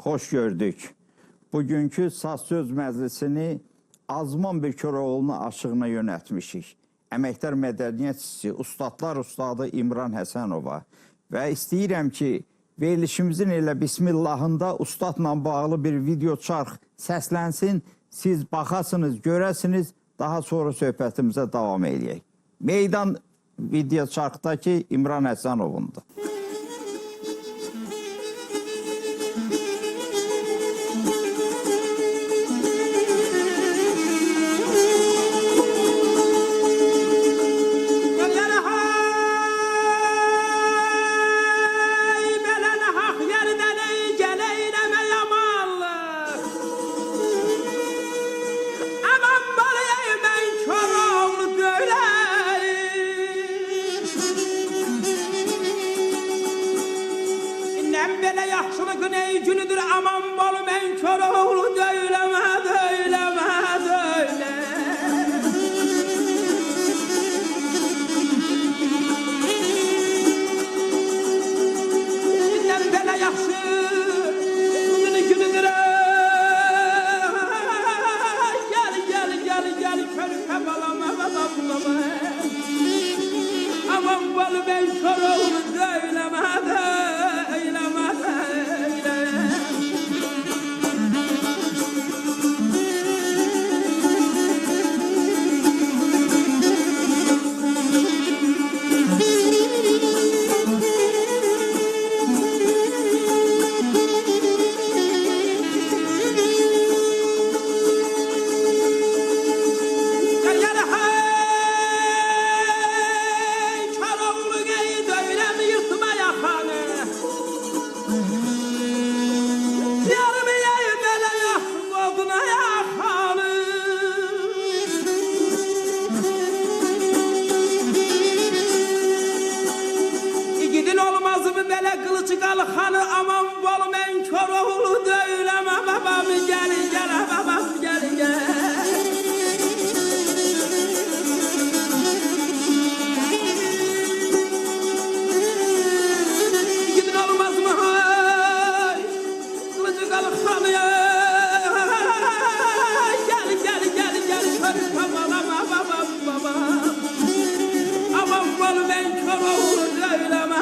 Xoş gördük. Bugünkü Saz Söz Məclisini Azman Bekoroğlu'nun aşığına yönətmişik. Əməkdar mədəniyyətçisi, ustadlar ustadı İmran Həsənova. Və istəyirəm ki, verilişimizin elə Bismillahında ustadla bağlı bir video çarx səslənsin. Siz baxasınız, görəsiniz, daha sonra söhbətimizə davam edək. Meydan video çarxdakı İmran Həsənovundur. Belə yaxşılıq ey günüdür, aman bol mən Koroğlu döyləmə, döyləmə, döylə. Gündən belə yaxşı günüdür, gel, gel, gel, gel, körükə balama, balama. Aman bol mən Koroğlu döyləmə, döyləmə. Belə qılıcı qalxanı aman bol mən Koroğlu döyləmə, babam gəl, gəl, babam gəl, gəl. Gidin olmaz mı hay, qılıcı qalxanı gəl, gəl, gəl, gəl, körükə balama, babam, babam. Aman bol mən Koroğlu döyləmə.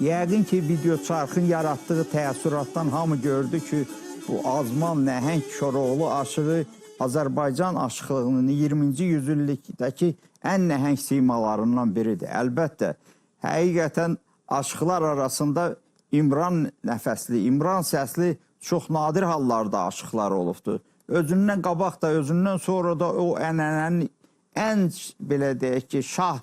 Yəqin ki, video çarxın yaratdığı təəssüratdan hamı gördü ki, bu azman nəhəng Koroğlu aşığı Azərbaycan aşıqlığının 20-ci yüzillikdəki ən nəhəng simalarından biridir. Əlbəttə, həqiqətən aşıqlar arasında İmran nəfəsli, İmran səsli çox nadir hallarda aşıqlar olubdur. Özündən qabaq da, özündən sonra da o ənənənin ən, belə deyək ki, şah,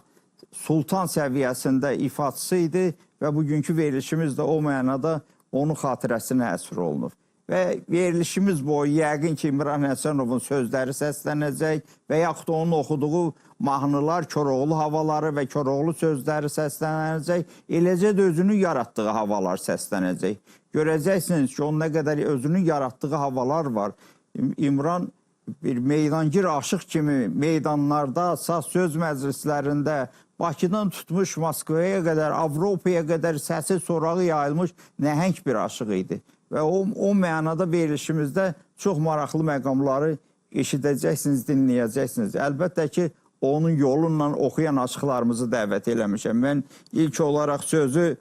sultan səviyyəsində ifaçısı idi və bugünkü verilişimiz də o mənada onun xatirəsinə həsr olunur. Və verilişimiz boyu yəqin ki, İmran Həsənovun sözləri səslənəcək və yaxud da onun oxuduğu mahnılar, Koroğlu havaları və Koroğlu sözləri səslənəcək, eləcə də özünün yaratdığı havalar səslənəcək. Görəcəksiniz ki, onun nə qədər özünün yaratdığı havalar var. İmran bir meydangir aşıq kimi meydanlarda, saz söz məclislərində, Bakıdan tutmuş Moskvaya qədər, Avropaya qədər səsi sorağı yayılmış nəhəng bir aşıq idi. Və o mənada verilişimizdə çox maraqlı məqamları eşidəcəksiniz, dinləyəcəksiniz. Əlbəttə ki, onun yolunla oxuyan aşıqlarımızı dəvət eləmişəm. Mən ilk olaraq sözü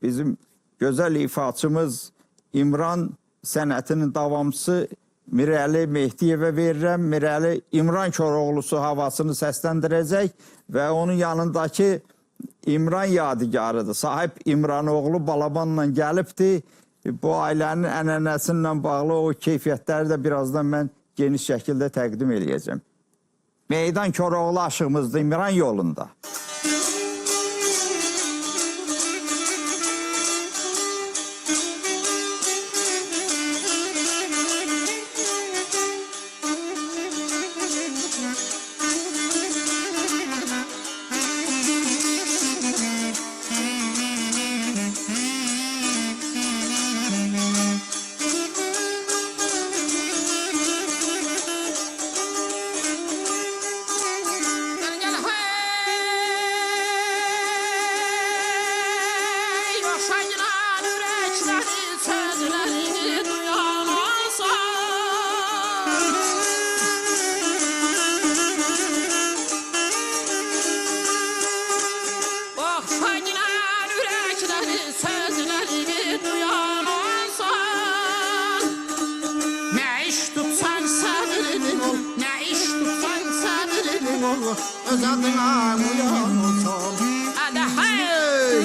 bizim gözəl ifaçımız İmran sənətinin davamçısı Mirəli Mehdiyevə verirəm. Mirəli İmran Koroğlusu havasını səsləndirəcək və onun yanındakı İmran yadigarıdır. Sahib İmranoğlu Balabanla gəlibdir. Bu ailənin ənənəsinlə bağlı o keyfiyyətləri də birazdan mən geniş şəkildə təqdim eləyəcəm. Meydan Koroğlu aşığımızdır İmran yolunda. sevgilim ol, öz adına uyan olsun. Hadi hey!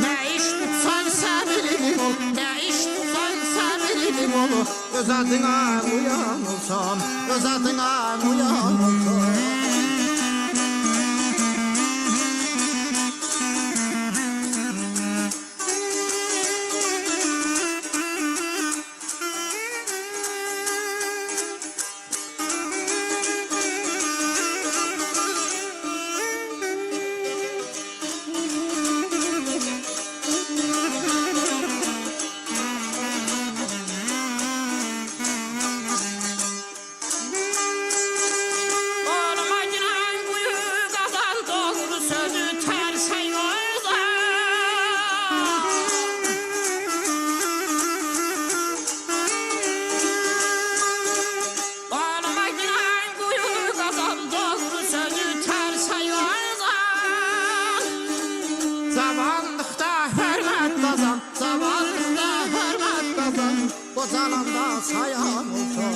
Ne iş tutsan sevgilim ol, ne iş tutsan sevgilim ol, öz adına uyan olsun, öz adına uyan olsun. Kocalanda sayan olsun.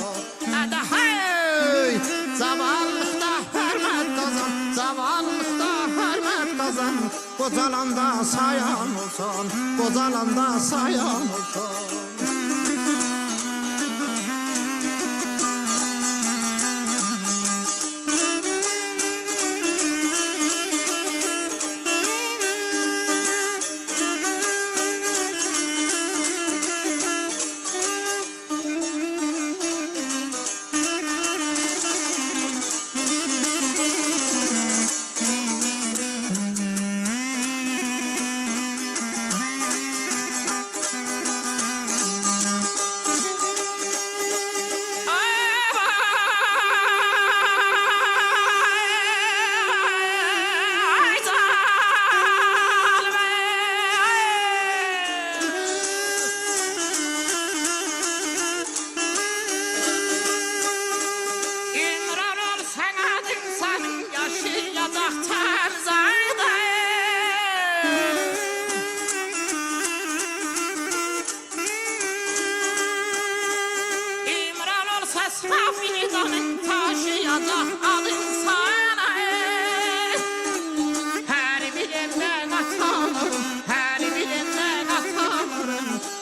Hadi hey! Zavallıkta hürmet kazan, zavallıkta hürmet kazan. Kocalanda sayan olsun, kocalanda sayan olsun.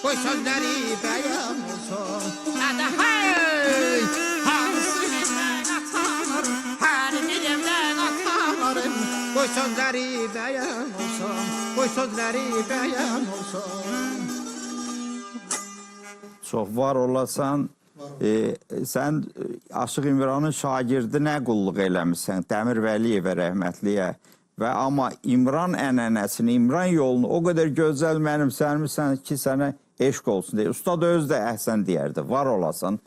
Koy sözleri beyan olsun. Hadi hey! Hansı bilen atanır, her bilimden atanırım. Koy sözleri beyan olsun, koy sözleri beyan olsun. Çox var olasan, sən Aşıq İmranın şagirdi nə qulluq eləmişsən, Dəmir Vəliyevə rəhmətliyə. Və amma İmran ənənəsini, İmran yolunu o qədər gözəl mənimsənmirsən ki, sənə eşq olsun deyə. Ustad öz də əhsən deyərdi, var olasan.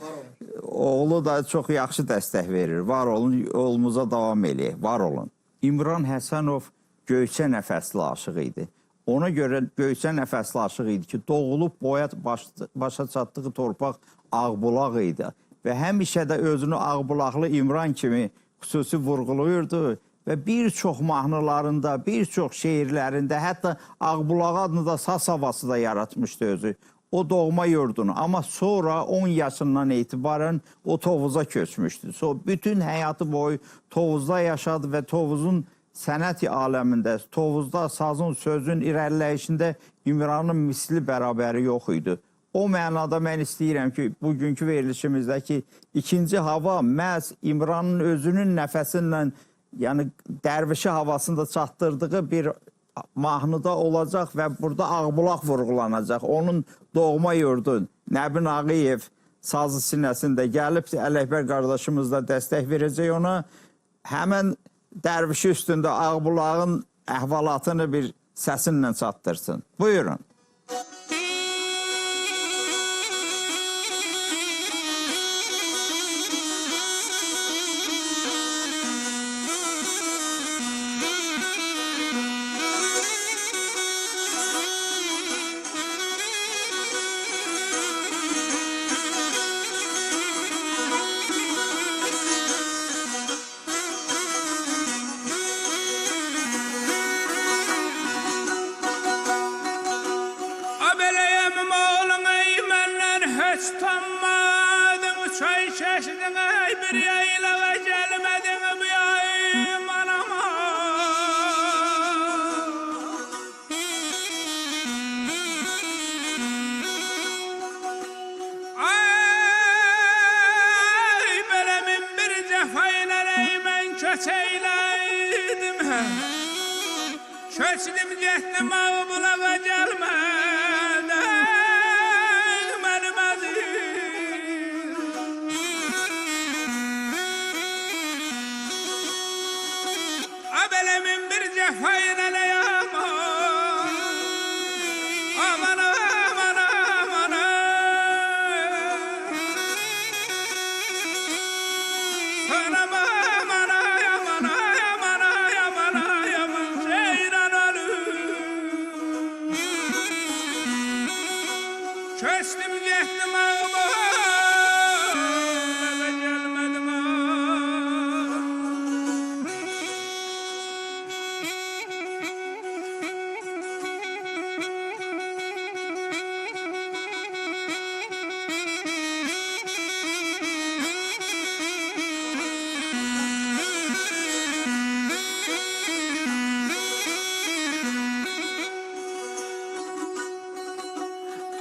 Oğlu da çox yaxşı dəstək verir, var olun, yolumuza davam eləyək, var olun. İmran Həsənov Göyçə nəfəsli aşıq idi. Ona görə Göyçə nəfəsli aşıq idi ki, doğulub başa çatdığı torpaq Ağbulaq idi. Və həmişə də özünü Ağbulaqlı İmran kimi xüsusi vurğulayırdı. Və bir çox mahnılarında, bir çox şeirlərində, hətta Ağbulaq adını da Saz havası da yaratmışdı özü. O doğma yurdunu. Amma sonra 10 yaşından etibarən o Tovuza köçmüşdü. Bütün həyatı boyu Tovuzda yaşadı və Tovuzun sənət aləmində, Tovuzda sazın, sözün irəliləyişində İmranın misli bərabəri yox idi. O mənada mən istəyirəm ki, bugünkü verilişimizdəki ikinci hava məhz İmranın özünün nəfəsindən, yəni dərvişi havasında çatdırdığı bir mahnıda olacaq və burada Ağbulaq vurğulanacaq. Onun doğma yurdu Nəbin Ağayev sazı sinəsində gəlib, Ələkbər qardaşımız da dəstək verəcək ona. Həmən dərvişi üstündə Ağbulağın əhvalatını bir səsinlə çatdırsın. Buyurun. çeyleydim Köçdüm getdim ağı bulağa gelmeden Benim adım Abelemin bir cefayın eleyam Aman aman aman Anam aman aman aman aman aman Ceyran ölüm Köçtüm getdim ağıma Eve gelmedim ağım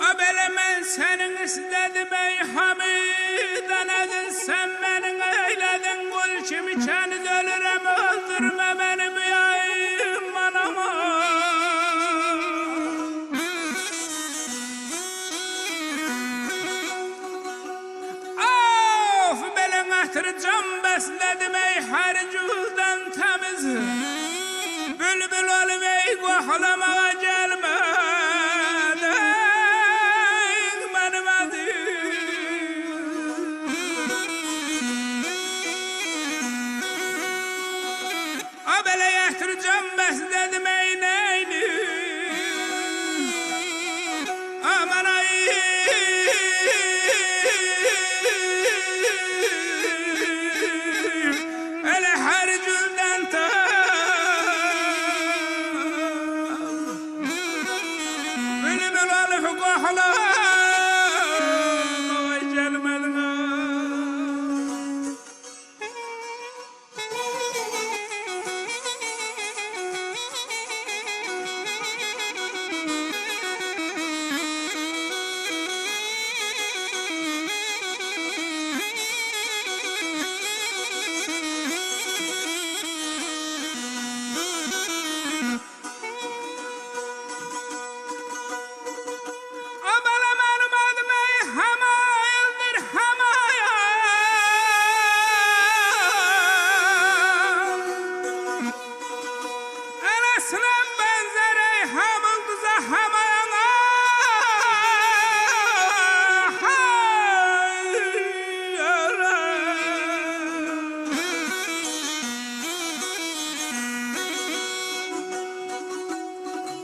Abele mən sənin istədim ey Hamidə Nədir sən mənin eyledin Qul kimi kəniz ölürəm öldürmə məni müyayım anama Of belən ətri can bəslədim ey hər güldən təmiz Bülbül olub ey qoxlamağa gəlmədən Abele yəhtircəm bəslədim eynəyni Aman ay Elə hər güldən Bülbül olub qoxlamağa gəlmədin Abele mənim adım ey Hamayıldır Hamaya Enesine benzer ey Hamıldıza Hamayana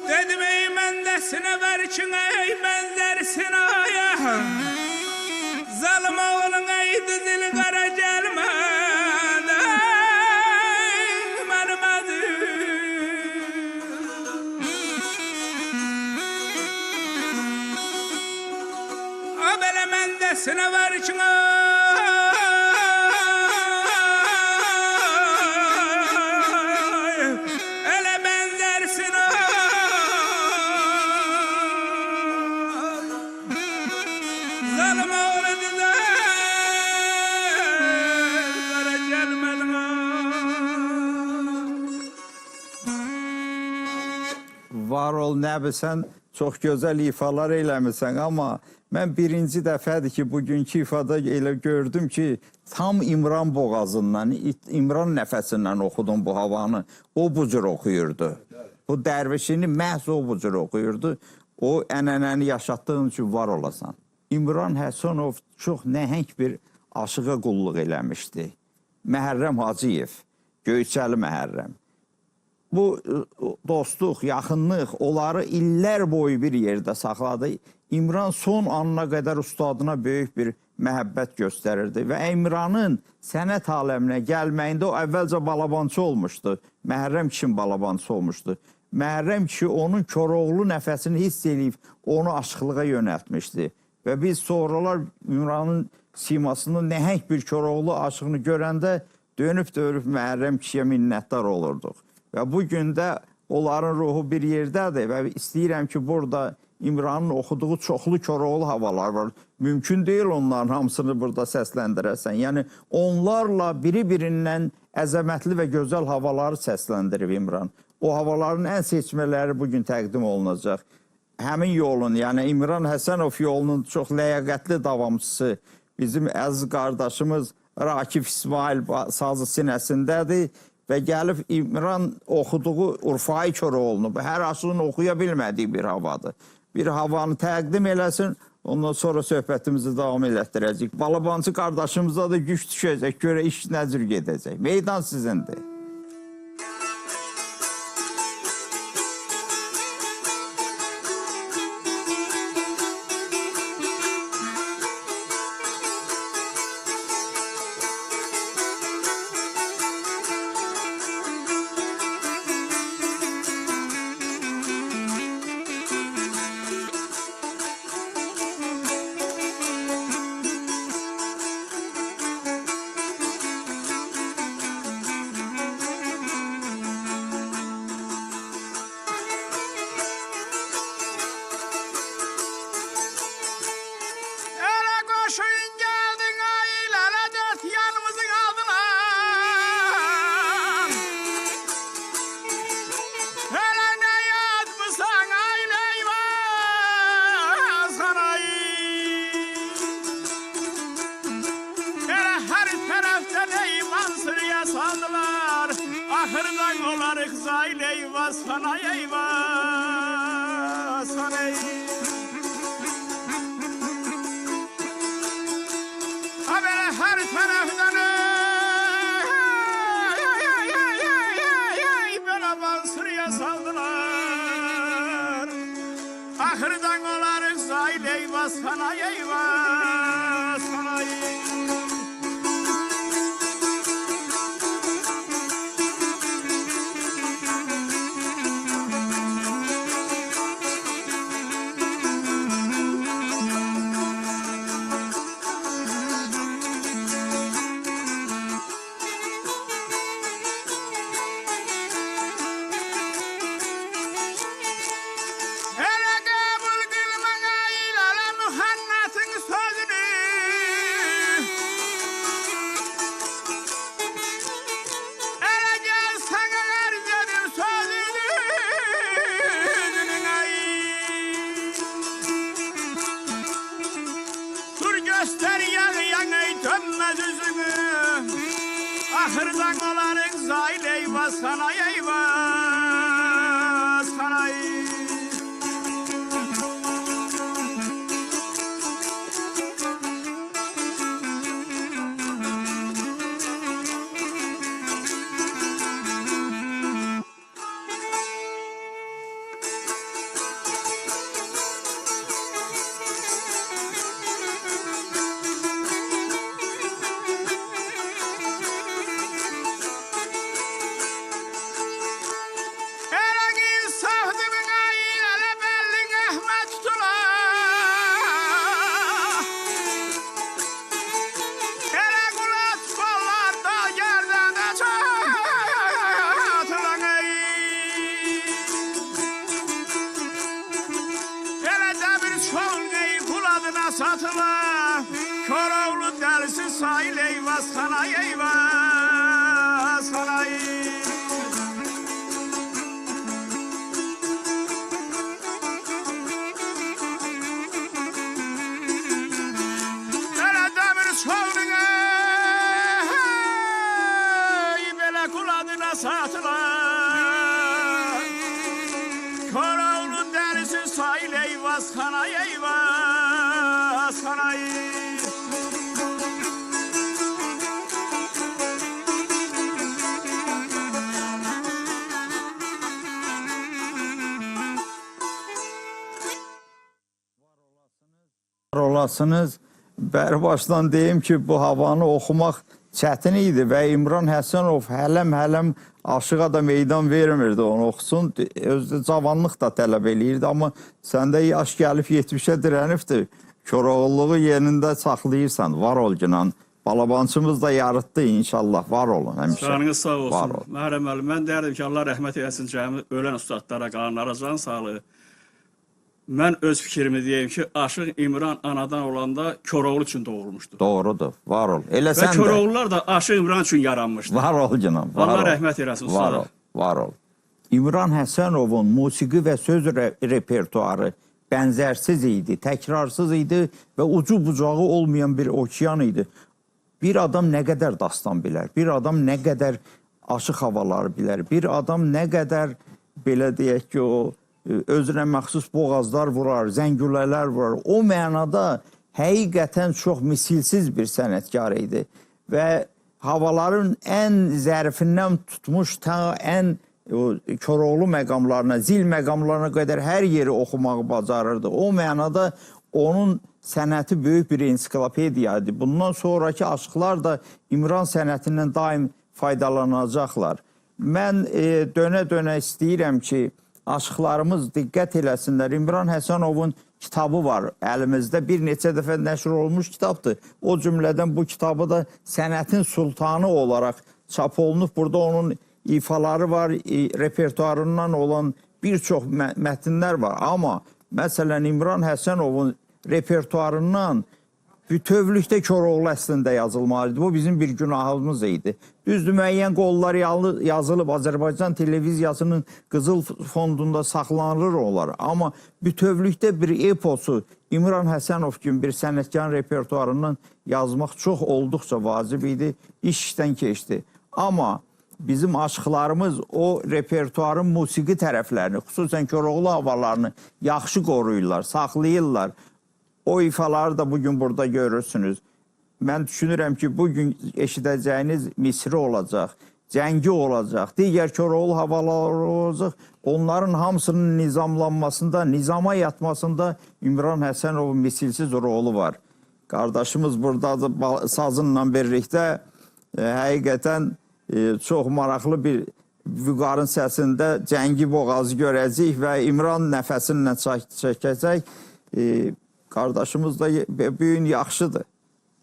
Dedim ey mendesine verkin ey benzersin aya Zalim oğlun ey dizil kara gelmeden Benim adım Abele mendesine verkin ey Ele benzersin aya Zalim oğlu dizer Kara gelmedin Var ol Nəbi, sən çox gözəl ifalar eləmirsən, amma mən birinci dəfədir ki, bugünkü ifada elə gördüm ki, tam İmran boğazından, İmran nəfəsindən oxudum bu havanı. O bu cür oxuyurdu. Bu dərvişini məhz o bu cür oxuyurdu. O ənənəni yaşatdığın üçün var olasan. İmran Həsənov çox nəhəng bir aşığa qulluq eləmişdi. Məhərrəm Hacıyev, Göyçəli Məhərrəm. Bu dostluq, yaxınlıq onları illər boyu bir yerdə saxladı. İmran son anına qədər ustadına böyük bir məhəbbət göstərirdi və İmranın sənət aləminə gəlməyində o əvvəlcə balabançı olmuşdu. Məhərrəm kişinin balabançı olmuşdu. Məhərrəm kişi onun Koroğlu nəfəsini hiss edib onu aşıqlığa yönəltmişdi. Və biz sonralar İmranın simasını nəhəng bir Koroğlu aşığını görəndə dönüb Məhərrəm kişiyə minnətdar olurduq. Və bu gün də onların ruhu bir yerdədir və istəyirəm ki, burada İmranın oxuduğu çoxlu Koroğlu havalar var. Mümkün deyil onların hamısını burada səsləndirəsən. Yəni onlarla biri-birindən əzəmətli və gözəl havaları səsləndirib İmran. O havaların ən seçmələri bugün təqdim olunacaq. Həmin yolun, yəni İmran Həsənov yolunun çox ləyaqətli davamçısı bizim əziz qardaşımız Rakif İsmail sazı sinəsindədir və gəlib İmran oxuduğu Urfai Koroğlu'nu, hər asrın oxuya bilmədiyi bir havadır. Bir havanı təqdim eləsin, ondan sonra söhbətimizi davam elətdirəcək. Balabancı qardaşımıza da güc düşəcək, görə iş nəcür gedəcək. Meydan sizindir. Koşun geldin ailelere dört yanımızın aldına. Hele ne yatmışsan aileyi var sarayı. Hele her tarafta neyman sıraya saldılar. Ahırdan olarık aileyi var sarayı var sarayı. Her taraftan böyle bansırıya saldılar. Ahırdan olarık zahil eyvah sana eyvah sana göster yanı dönmez yüzünü. Ahırdan olanın zahil eyvah sana eyvah sana satıla Koroğlu delisi sahil eyvah sana eyvah sana Hele demir çoğluna böyle kuladına satıla Koroğlu delisi sahil eyvah sana eyvah sarayı. Var olasınız. Bərbaşdan deyim ki, bu havanı oxumaq çətin idi və İmran Həsənov hələm aşığa da meydan vermirdi onu oxusun. Özü cavanlıq da tələb eləyirdi, amma səndə yaş gəlib 70-ə dirənibdir. Koroğulluğu yerində saxlayırsan, var ol günan. Balabancımız da yarıtdı inşallah, var olun həmişə. Canınız sağ olsun. Var olun. Məhrəm müəllim, mən deyərdim ki, Allah rəhmət eləsin cəmi ölən ustadlara, qalanlara can sağlığı. Mən öz fikrimi deyim ki, Aşıq İmran anadan olanda Koroğlu üçün doğulmuşdu. Doğrudur. Var ol. Elə Və sən də. Koroğlular da Aşıq İmran üçün yaranmışdı. Var ol canım. Var Allah ol. rəhmət eləsin. Var Sağ ol. ol. Var ol. İmran Həsənovun musiqi və söz repertuarı bənzərsiz idi, təkrarsız idi və ucu bucağı olmayan bir okean idi. Bir adam nə qədər dastan bilər, bir adam nə qədər aşıq havaları bilər, bir adam nə qədər belə deyək ki, o özünə məxsus boğazlar vurar, zəngülələr vurar. O mənada həqiqətən çox misilsiz bir sənətkar idi və havaların ən zərifindən tutmuş ta ən Koroğlu məqamlarına, zil məqamlarına qədər hər yeri oxumağı bacarırdı. O mənada onun sənəti böyük bir ensiklopediya idi. Bundan sonraki aşıqlar da İmran sənətindən daim faydalanacaqlar. Mən dönə-dönə istəyirəm ki, aşıqlarımız diqqət eləsinlər. İmran Həsənovun kitabı var əlimizdə. Bir neçə dəfə nəşr olmuş kitabdır. O cümlədən bu kitabı da sənətin sultanı olaraq çap olunub. Burada onun ifaları var, repertuarından olan bir çox mətnlər var. Amma məsələn İmran Həsənovun repertuarından bütövlükdə Koroğlu əslində yazılmalıdır. Bu bizim bir günahımız idi. Düzdür, müəyyən qollar yazılıb Azərbaycan televiziyasının qızıl fondunda saxlanılır onlar. Amma bütövlükdə bir eposu İmran Həsənov kimi bir sənətkarın repertuarından yazmaq çox olduqca vacib idi. İş işdən keçdi. Amma bizim aşıqlarımız o repertuarın musiqi tərəflərini, xüsusən Koroğlu havalarını yaxşı qoruyurlar, saxlayırlar. O ifaları da bugün burada görürsünüz. Mən düşünürəm ki, bugün eşidəcəyiniz Misri olacaq, Cəngi olacaq, digər Koroğlu havaları olacaq. Onların hamısının nizamlanmasında, nizama yatmasında İmran Həsənovun misilsiz rolu var. Qardaşımız burada sazınla birlikdə həqiqətən çox maraqlı bir vüqarın səsində Cəngi boğazı görəcək və İmran nəfəsinlə çəkəcək. Qardaşımız da büyün yaxşıdır.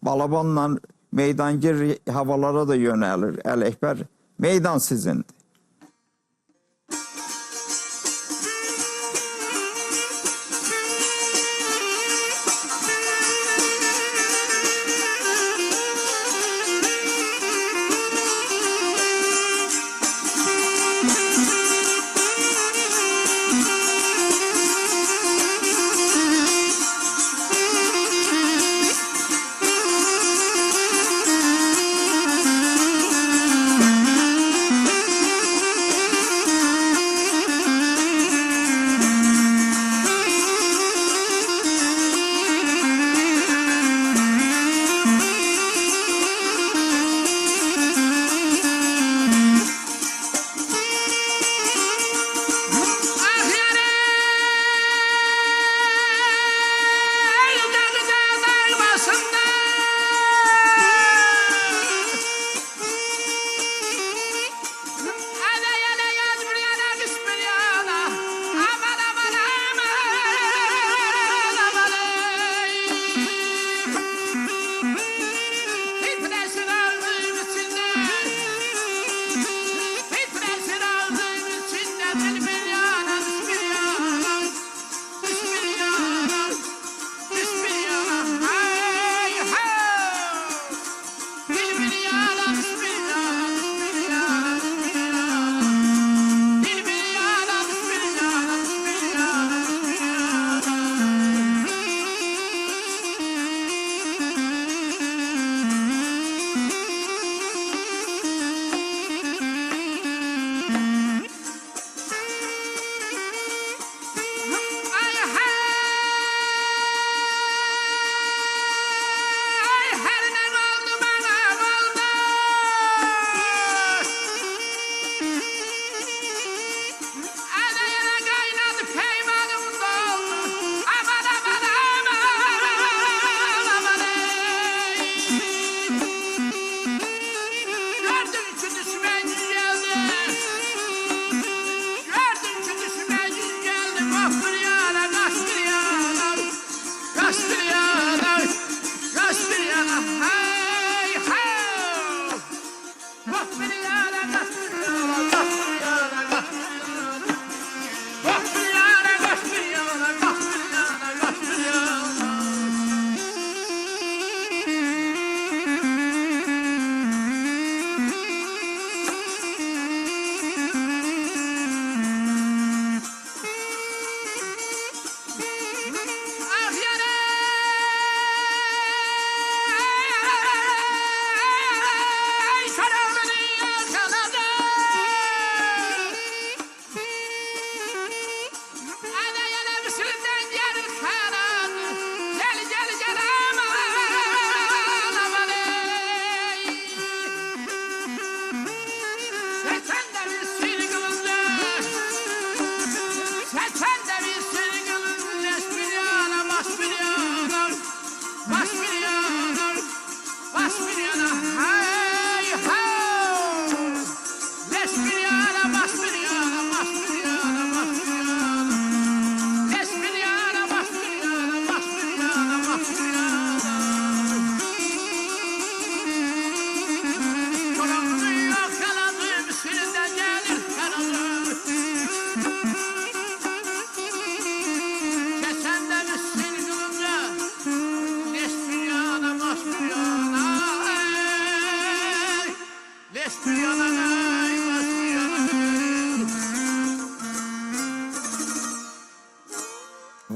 Balabanla meydangir havalara da yönəlir. Ələkbər, meydan sizindir.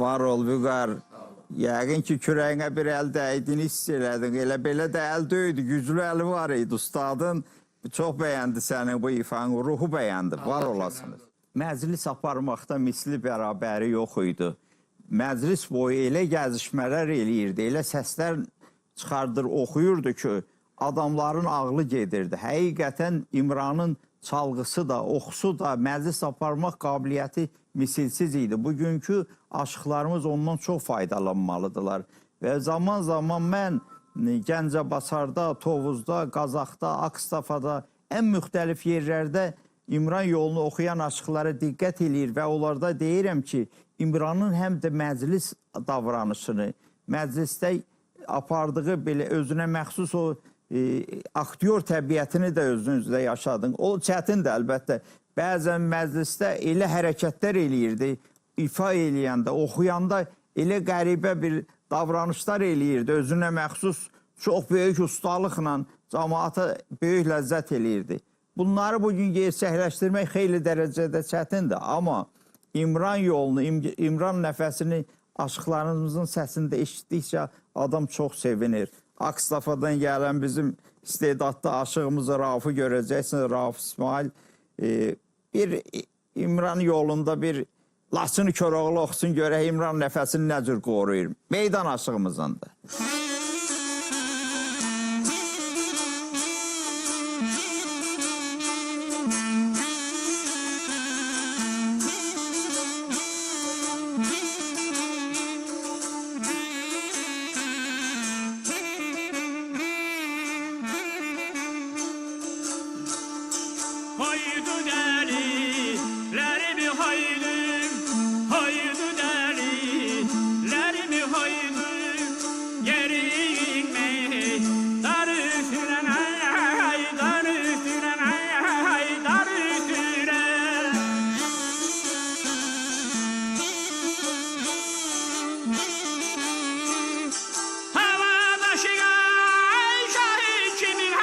Var ol Vüqar. Yəqin ki, kürəyinə bir əl dəydini hiss elədin. Elə belə də əl döydü, güclü əli var idi. Ustadın çox bəyəndi sənin bu ifanı, ruhu bəyəndi. Var olasınız. Məclis aparmaqda misli bərabəri yox idi. Məclis boyu elə gəzişmələr eləyirdi, elə səslər çıxardır, oxuyurdu ki, adamların ağlı gedirdi. Həqiqətən İmranın çalğısı da, oxusu da, məclis aparmaq qabiliyyəti misilsiz idi. Bugünkü aşıqlarımız ondan çox faydalanmalıdırlar. Və zaman-zaman mən Gəncəbasarda, Tovuzda, Qazaxda, Akstafada, ən müxtəlif yerlərdə İmran yolunu oxuyan aşıqlara diqqət eləyir və onlarda deyirəm ki, İmranın həm də məclis davranışını, məclisdə apardığı belə özünə məxsus o aktyor təbiətini də özünüzdə yaşadın. O çətindir əlbəttə. Bəzən məclisdə elə hərəkətlər eləyirdi, ifa eləyəndə, oxuyanda elə qəribə bir davranışlar eləyirdi, özünə məxsus çox böyük ustalıqla cəmaata böyük ləzzət eləyirdi. Bunları bugün gerçəkləşdirmək xeyli dərəcədə çətindir, amma İmran yolunu, İmran nəfəsini aşıqlarımızın səsində eşitdikcə adam çox sevinir. Akstafadan gələn bizim istedadlı aşığımız Rauf'u görəcəksiniz, Rauf İsmail. Bir İmran yolunda bir Laçını Koroğlu oxusun görək İmran nəfəsini nə cür qoruyur. Meydan aşığımızındır. Haydu delilerimi haydu, haydu delilerimi haydu, yerime dar üstüne, dar üstüne, dar üstüne. Havada şigar şahit kimin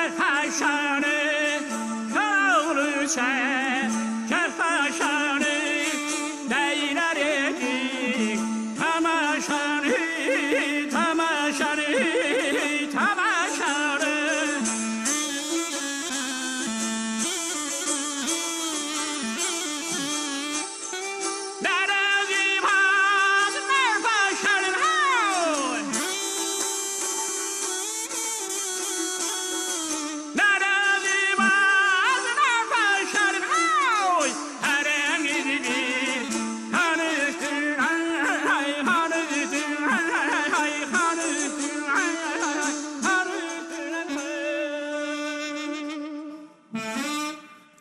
kerpaşanı, kavlu kerpaşanı, beyler edik tamaşanı, tamaşanı, tamaşanı.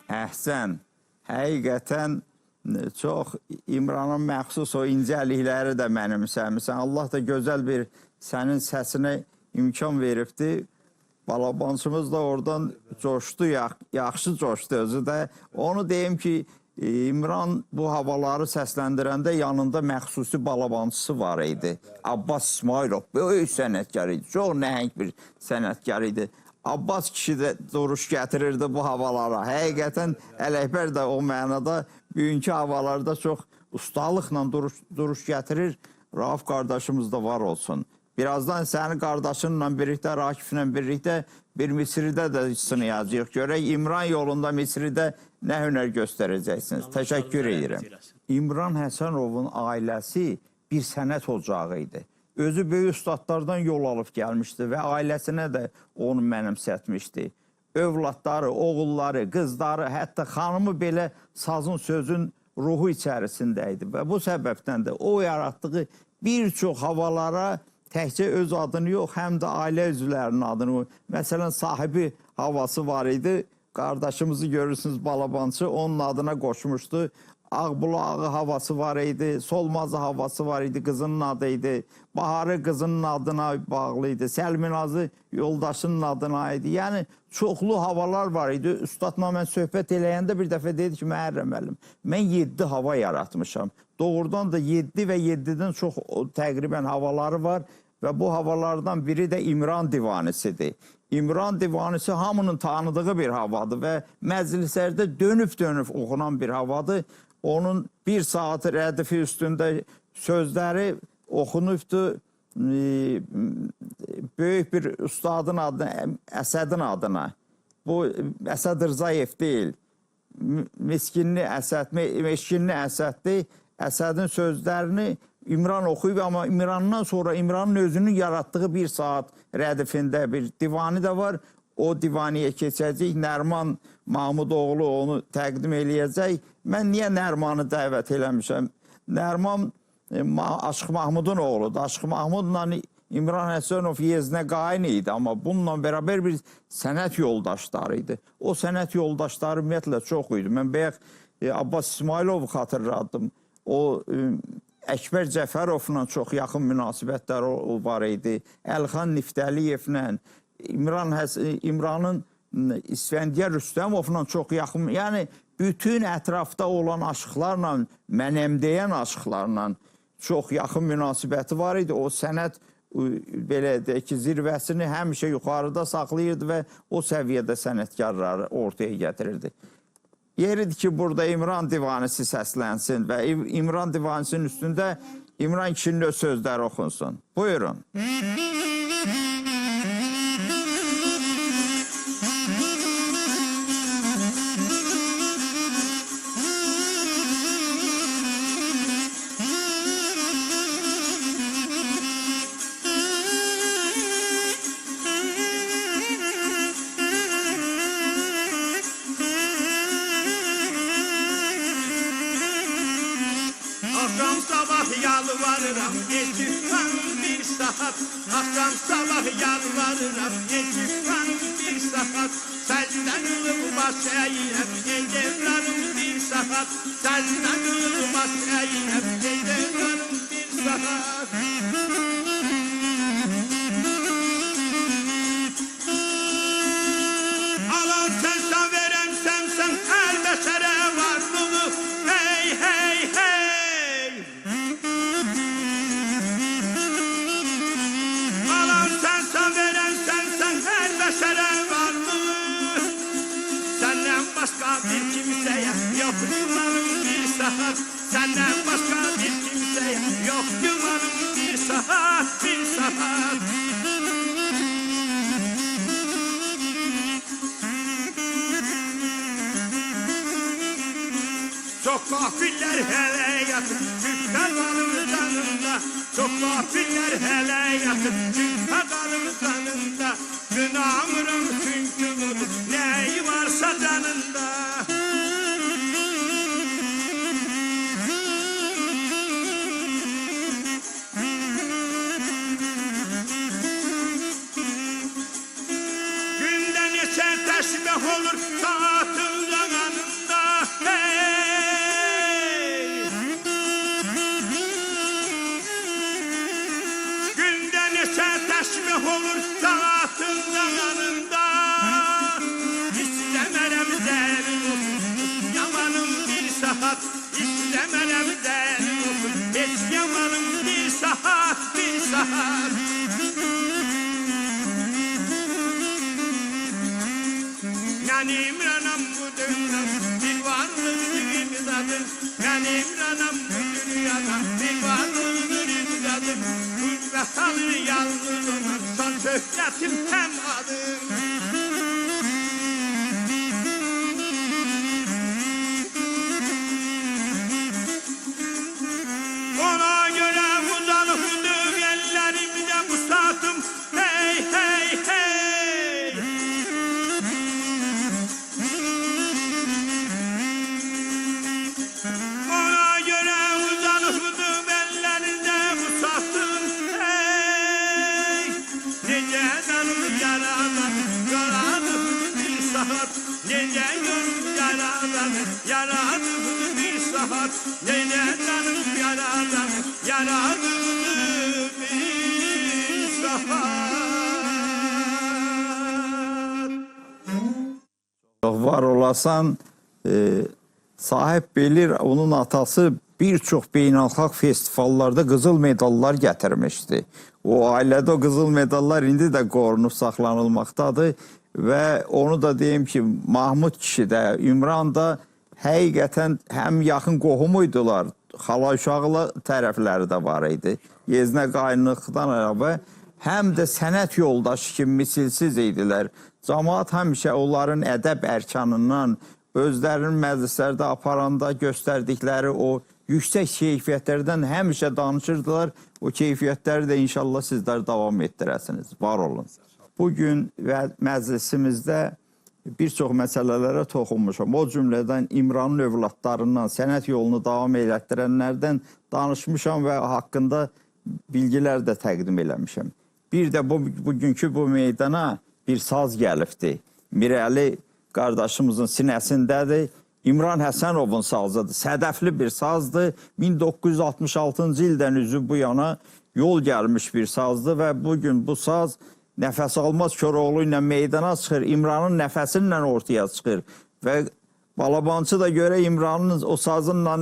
Əhsən, həqiqətən Çox İmrana məxsus o incəlikləri də mənimsəmirsən. Allah da gözəl bir sənin səsinə imkan veribdi. Balabançımız da oradan coşdu, yaxşı coşdu özü də. Onu deyim ki, İmran bu havaları səsləndirəndə yanında məxsusi balabançısı var idi. Abbas İsmailov, böyük sənətkar idi, çox nəhəng bir sənətkar idi. Abbas kişi də duruş gətirirdi bu havalara. Həqiqətən Ələkbər də o mənada bugünkü havalarda çox ustalıqla duruş gətirir. Rauf qardaşımız da var olsun. Birazdan sənin qardaşınla birlikdə, Rakiflə birlikdə bir Misridə də sınayacaq. Görək İmran yolunda Misridə nə hünər göstərəcəksiniz. Təşəkkür edirəm. İmran Həsənovun ailəsi bir sənət ocağı idi. Özü böyük ustadlardan yol alıb gəlmişdi və ailəsinə də onu mənimsətmişdi. Övladları, oğulları, qızları, hətta xanımı belə sazın sözün ruhu içərisində idi. Və bu səbəbdən də o yaratdığı bir çox havalara təkcə öz adını yox, həm də ailə üzvlərinin adını. Məsələn, sahibi havası var idi. Qardaşımızı görürsünüz, Balabançı onun adına qoşmuşdu. Ağbulağı havası var idi, Solmazı havası var idi, qızının adı idi. Baharı qızının adına bağlı idi, Səlminazı yoldaşının adına idi. Yəni, çoxlu havalar var idi. Üstadla mən söhbət eləyəndə bir dəfə dedi ki, Məhərrəm müəllim, mən 7 hava yaratmışam. Doğrudan da 7 və 7-dən çox təqribən havaları var və bu havalardan biri də İmran divanisidir. İmran divanisi hamının tanıdığı bir havadır və məclislərdə dönüb-dönüb oxunan bir havadır. Onun bir saat rədifi üstündə sözləri oxunubdur. Böyük bir ustadın adına, Əsədin adına. Bu Əsəd Rzayev deyil. Meşkinli Əsəddir. Əsədin sözlərini İmran oxuyub, amma İmrandan sonra İmranın özünün yaratdığı bir saat rədifində bir divani də var. O divaniyə keçəcək. Nərman Mahmudoğlu onu təqdim eləyəcək. Mən niyə Nərmanı dəvət eləmişəm? Nərman Aşıq Mahmudun oğludur. Aşıq Mahmudla İmran Həsənov yeznə qayn idi, amma bununla bərabər bir sənət yoldaşları idi. O sənət yoldaşları ümumiyyətlə çox idi. Mən bayaq Abbas İsmailovu xatırladım. O Əkbər Cəfərovla çox yaxın münasibətləri var idi. Əlxan Niftəliyevlə, İmranın İsfəndiyar Rüstəmovla çox yaxın, yəni bütün ətrafda olan aşıqlarla, mənəmdəyən aşıqlarla çox yaxın münasibəti var idi. O sənət belə deyək ki, zirvəsini həmişə yuxarıda saxlayırdı və o səviyyədə sənətkarları ortaya gətirirdi. Yeridir ki, burada İmran divanisi səslənsin və İmran divanisinin üstündə İmran kişinin öz sözləri oxunsun. Buyurun. Akşam sabah yalvarıram, geçirəm bir saat. Akşam sabah yalvarıram, geçirəm bir saat. Səcdən baş əyirəm, evlərim bir saat. Səcdən baş əyirəm, evlərim bir saat. Alan sənsən, verəm sənsən, hər bəşərə varlığı. Hey, hey, hey. Alan sənsən, verəm sənsən, hər bəşərə varlığı. Səndən başqa bir kimsəyə yox gümanım bir saat. Səndən başqa bir kimsəyə yox gümanım bir saat, bir saat. Çok kafirler hele yatır, cüzdanın canında. Çok kafirler hele yatır, cüzdanın canında. Günahımırım çünkü bunun neyi varsa canında. Günde neçə təşbih olur saatın yanında. Hey! saat İstemerem deli olsun Hiç yamanım bir saat bir saat Benim ranam bu dünyada bir varlıktır imzadır Benim ranam bu dünyada bir varlıktır imzadır Gurbet alır yalnızlığına son şöhretim hem adım Ona göre uzanıktır ellerimde bu saatim Hey hey hey Ona göre uzanıktır ellerinde bu saatim Hey Nece canım yaradan yaradım bir saat Nece canım yaradan yaradım bir saat Nece canım yaradan yaradım bir saat Var olasan sahip bilir, onun atası birçok beynəlxalq festivallarda qızıl medallar gətirmişdi. O ailədə o qızıl medallar indi də qorunub saxlanılmaqdadır və onu da deyim ki, Mahmud kişi də, İmran da həqiqətən həm yaxın qohumuydular, xala uşaqlı tərəfləri də var idi. Yeznə qaynlıqdan əlavə, həm də sənət yoldaşı kimi misilsiz idilər. Camaat həmişə onların ədəb ərkanından, özlərinin məclislərdə aparanda göstərdikləri o yüksək keyfiyyətlərdən həmişə danışırdılar. O keyfiyyətləri də inşallah sizlər davam etdirəsiniz. Var olun. Bugün məclisimizdə bir çox məsələlərə toxunmuşam. O cümlədən İmranın övladlarından, sənət yolunu davam elətdirənlərdən danışmışam və haqqında bilgilər də təqdim eləmişəm. Bir də bugünkü bu meydana bir saz gəlibdi. Mirəli qardaşımızın sinəsindədir. İmran Həsənovun sazıdır. Sədəfli bir sazdır. 1966-cı ildən üzü bu yana yol gəlmiş bir sazdır və bugün bu saz Nəfəs Almaz Koroğlu ilə meydana çıxır. İmranın nəfəsinlə ortaya çıxır. Və balabançı da görə İmranın o sazınla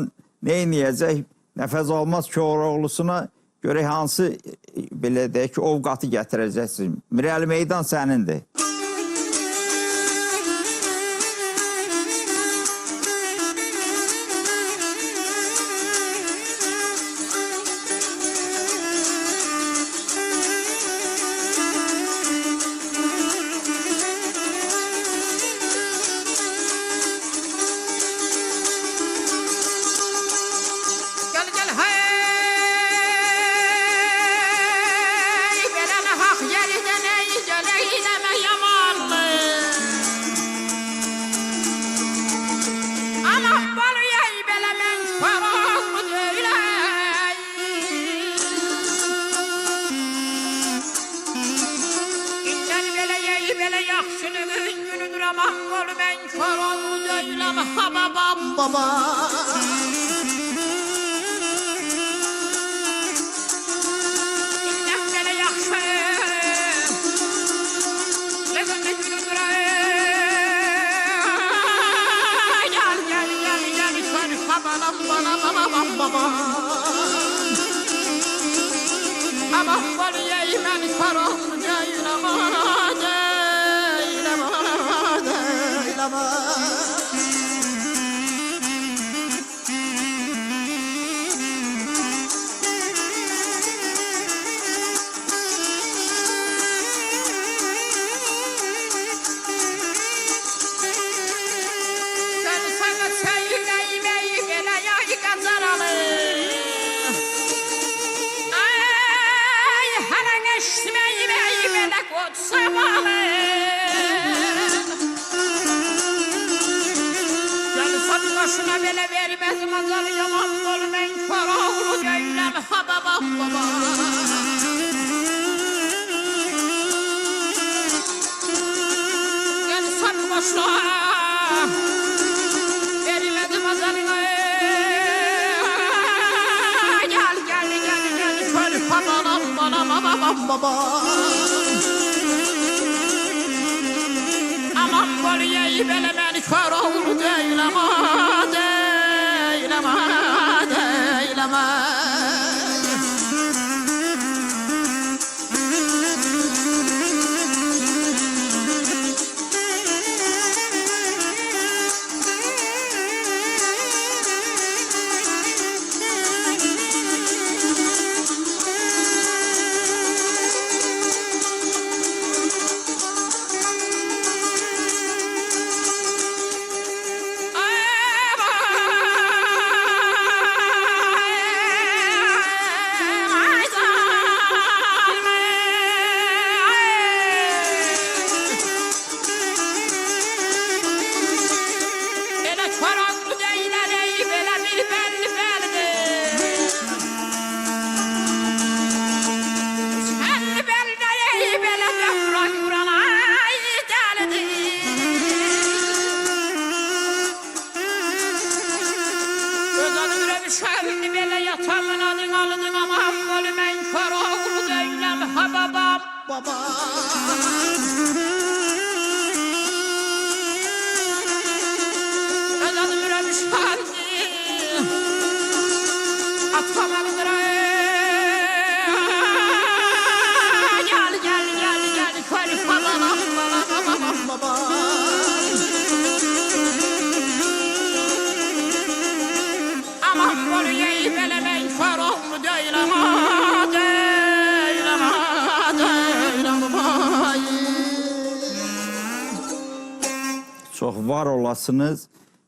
nə eləyəcək? Nəfəs Almaz Koroğlusuna görə hansı belə deyək ki, ovqatı gətirəcəksiniz? Mirəli meydan sənindir. düşendi belə yatamın adın alındın ama golü mən kör oğlu değilim ha babam. Baba. Ben adım üre düşendi. Atamın gel kör babam baba. Çox var olasınız.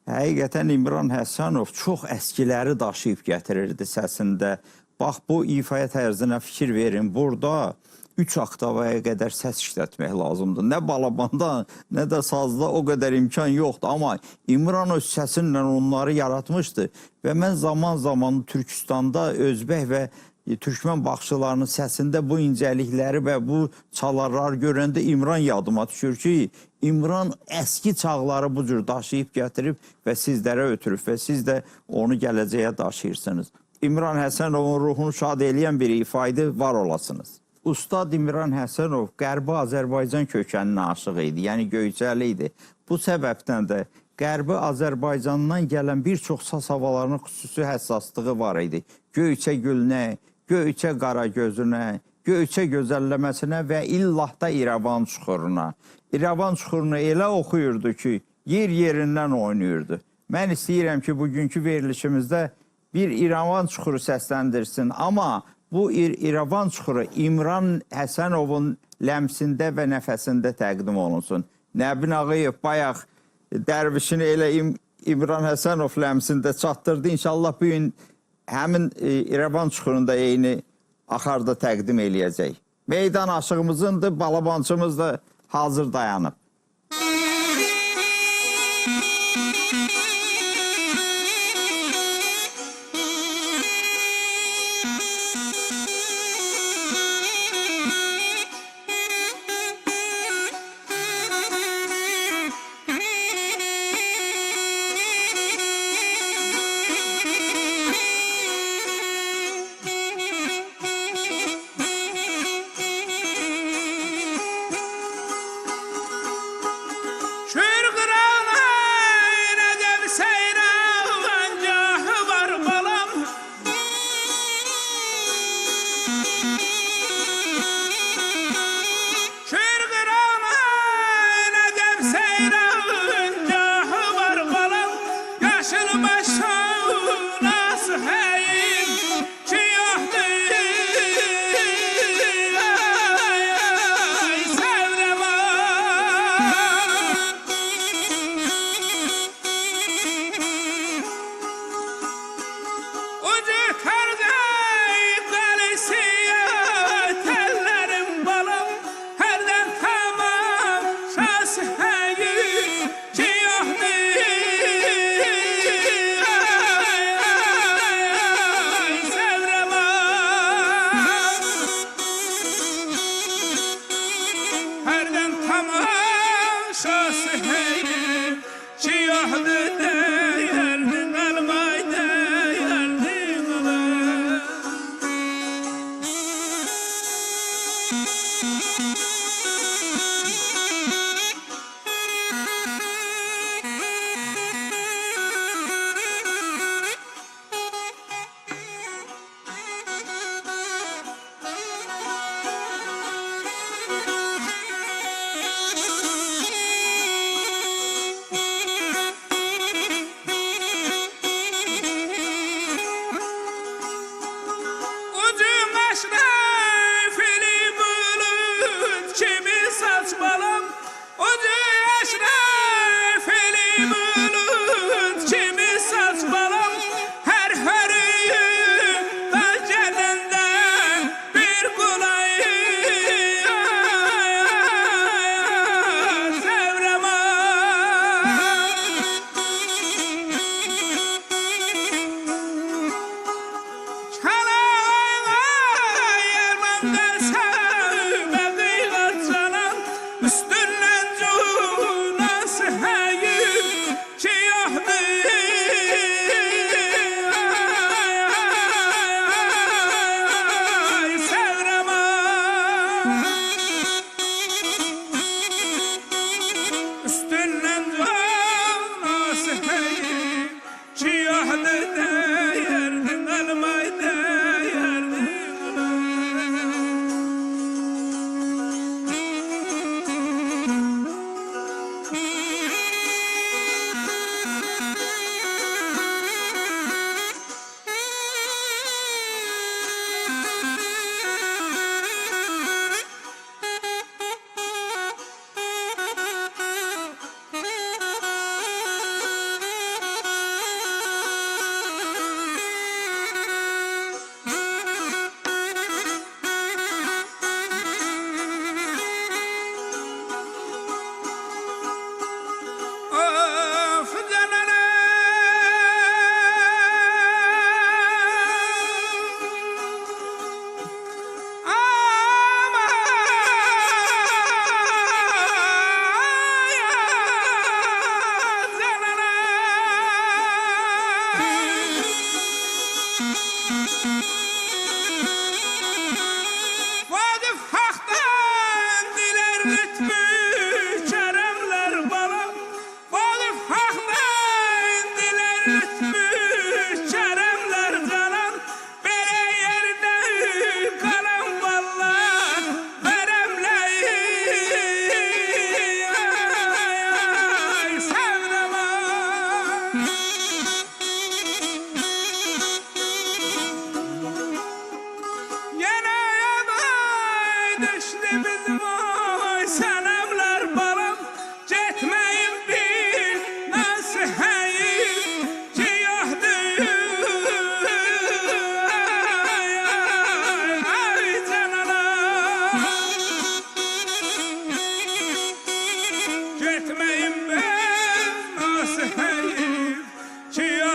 Həqiqətən İmran Həsənov çox əskiləri daşıyıb gətirirdi səsində. Bax, bu ifaya tərzinə fikir verin. Burada 3 oktavaya qədər səs işlətmək lazımdır. Nə balabanda, nə də sazda o qədər imkan yoxdur. Amma İmran öz səsinlə onları yaratmışdı. Və mən zaman-zaman Türkistanda Özbək və Türkmen baxışçılarının səsində bu incəlikləri və bu çalarları görəndə İmran yadıma düşür ki, İmran əski çağları bu cür daşıyıb gətirib və sizlərə ötürüb və siz də onu gələcəyə daşıyırsınız. İmran Həsənovun ruhunu şad eləyən bir ifaydı, var olasınız. Ustad İmran Həsənov Qərbi Azərbaycan kökəninə aşıq idi, yəni Göyçəli idi. Bu səbəbdən də Qərbi Azərbaycandan gələn bir çox saz havalarının xüsusi həssaslığı var idi. Göyçə gülünə, Göyçə qara gözünə, Göyçə gözəlləməsinə və illah da İrəvan çuxuruna. İrəvan çuxurunu elə oxuyurdu ki, yer-yerindən oynayırdı. Mən istəyirəm ki, bugünkü verilişimizdə bir İrəvan çuxuru səsləndirsin. Amma bu İrəvan çuxuru İmran Həsənovun ləmsində və nəfəsində təqdim olunsun. Nəbin Ağayev bayaq dərvişini elə İmran Həsənov ləmsində çatdırdı. İnşallah bu gün həmin İrəvan çuxurunda eyni axarda təqdim eləyəcək. Meydan aşığımızındır, balabançımız da hazır dayanıb.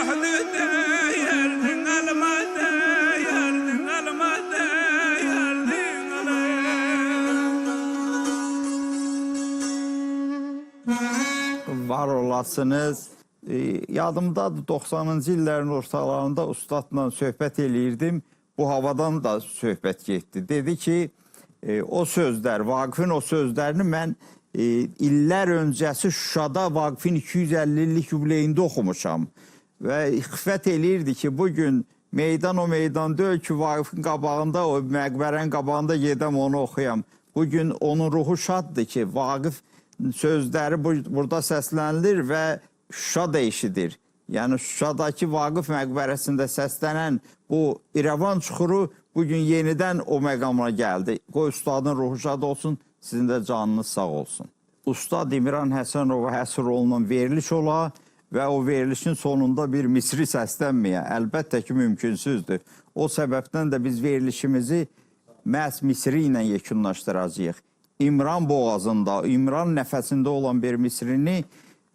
Ruhlu değerdin alma değerdin alma değerdin Var olasınız. Yadımdadır 90-cı illərin ortalarında ustadla söhbət eləyirdim. Bu havadan da söhbət getdi. Dedi ki, o sözlər, Vaqifin o sözlərini mən illər öncəsi Şuşada Vaqifin 250 illik yubileyində oxumuşam. Və ixfət eləyirdi ki, bugün meydan o meydan deyil ki, Vaqifin qabağında, o məqbərənin qabağında gedəm onu oxuyam. Bugün onun ruhu şaddır ki, Vaqif sözləri burada səslənilir və Şuşa dəyişidir. Yəni Şuşadakı Vaqif məqbərəsində səslənən bu İrəvan çuxuru bugün yenidən o məqama gəldi. Qoy ustadın ruhu şad olsun, sizin də canınız sağ olsun. Ustad İmran Həsənova həsr olunan veriliş ola və o verilişin sonunda bir misri səslənməyə əlbəttə ki, mümkünsüzdür. O səbəbdən də biz verilişimizi məhz misri ilə yekunlaşdıracağıq. İmran boğazında, İmran nəfəsində olan bir misrini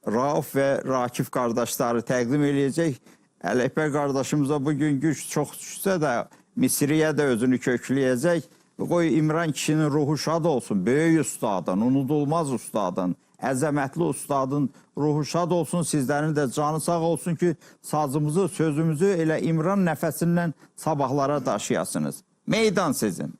Rauf və Rakif qardaşları təqdim eləyəcək. Ələkbər qardaşımıza bugün güc çox düşsə də Misriyə də özünü kökləyəcək. Qoy İmran kişinin ruhu şad olsun. Böyük ustadın, unudulmaz ustadın, əzəmətli ustadın ruhu şad olsun. Sizlərin də canı sağ olsun ki, sazımızı, sözümüzü elə İmran nəfəsindən sabahlara daşıyasınız. Meydan sizin.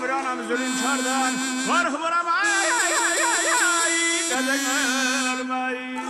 İmran'ım zulümkardan. Korkuram ay ay ay ay ay. Deden ölmey.